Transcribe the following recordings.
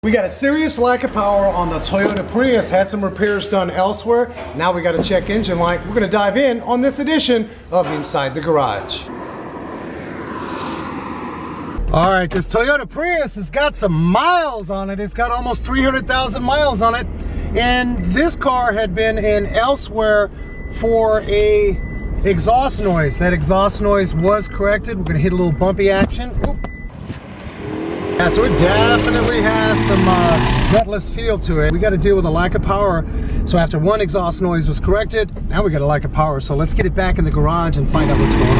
We got a serious lack of power on the Toyota Prius, had some repairs done elsewhere. Now we got to check engine light. We're going to dive in on this edition of Inside the Garage. All right, this Toyota Prius has got some miles on it. It's got almost 300,000 miles on it. And this car had been in elsewhere for a exhaust noise. That exhaust noise was corrected. We're going to hit a little bumpy action. Oop. Yeah, so it definitely has some gutless feel to it. We got to deal with a lack of power. So after one exhaust noise was corrected, now we got a lack of power. So let's get it back in the garage and find out what's going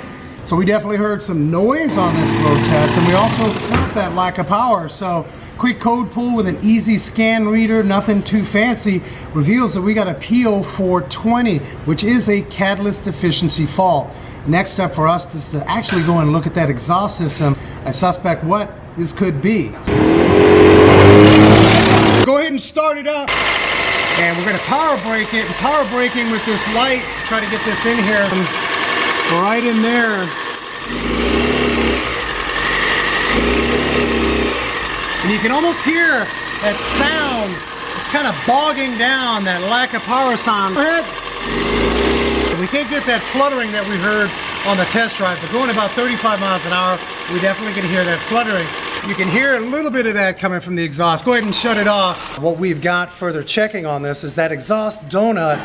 on. So we definitely heard some noise on this road test, and we also felt that lack of power. So quick code pull with an easy scan reader, nothing too fancy, reveals that we got a P0420, which is a catalyst deficiency fault. Next step for us is to actually go and look at that exhaust system. I suspect what this could be. Go ahead and start it up. And we're going to power brake it. And power braking with this light, try to get this in here. Right in there. And you can almost hear that sound. It's kind of bogging down, that lack of power sound. Go ahead. We can't get that fluttering that we heard on the test drive, but going about 35 miles an hour, we definitely can hear that fluttering. You can hear a little bit of that coming from the exhaust. Go ahead and shut it off. What we've got further checking on this is that exhaust donut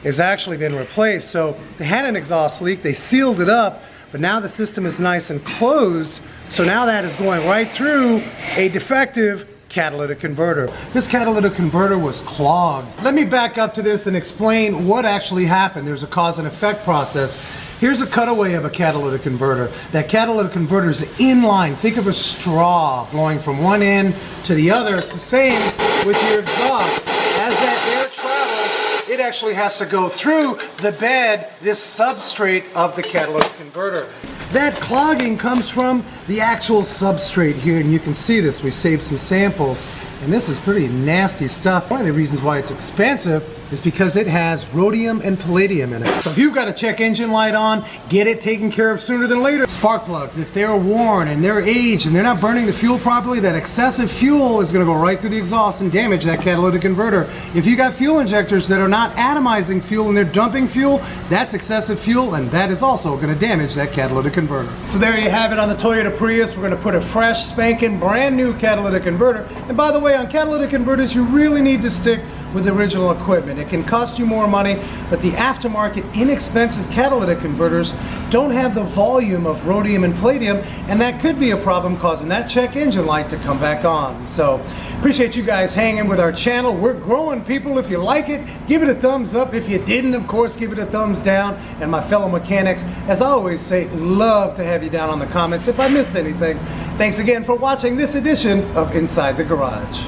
has actually been replaced. So they had an exhaust leak, they sealed it up, but now the system is nice and closed. So now that is going right through a defective catalytic converter. This catalytic converter was clogged. Let me back up to this and explain what actually happened. There's a cause and effect process. Here's a cutaway of a catalytic converter. That catalytic converter is inline. Think of a straw going from one end to the other. It's the same with your exhaust. As that air travels, it actually has to go through the bed, this substrate of the catalytic converter. That clogging comes from the actual substrate here, and you can see this. We saved some samples, and this is pretty nasty stuff. One of the reasons why it's expensive is because it has rhodium and palladium in it. So if you've got a check engine light on, get it taken care of sooner than later. Spark plugs, if they're worn and they're aged and they're not burning the fuel properly, that excessive fuel is going to go right through the exhaust and damage that catalytic converter. If you got fuel injectors that are not atomizing fuel and they're dumping fuel, that's excessive fuel, and that is also going to damage that catalytic converter. So there you have it on the Toyota Prius. We're going to put a fresh, spanking, brand new catalytic converter. And by the way, on catalytic converters, you really need to stick with the original equipment. It can cost you more money, but the aftermarket inexpensive catalytic converters don't have the volume of rhodium and palladium, and that could be a problem causing that check engine light to come back on. So appreciate you guys hanging with our channel. We're growing, people. If you like it, give it a thumbs up. If you didn't, of course, give it a thumbs down. And my fellow mechanics, as I always say, love to have you down on the comments if I missed anything. Thanks again for watching this edition of Inside the Garage.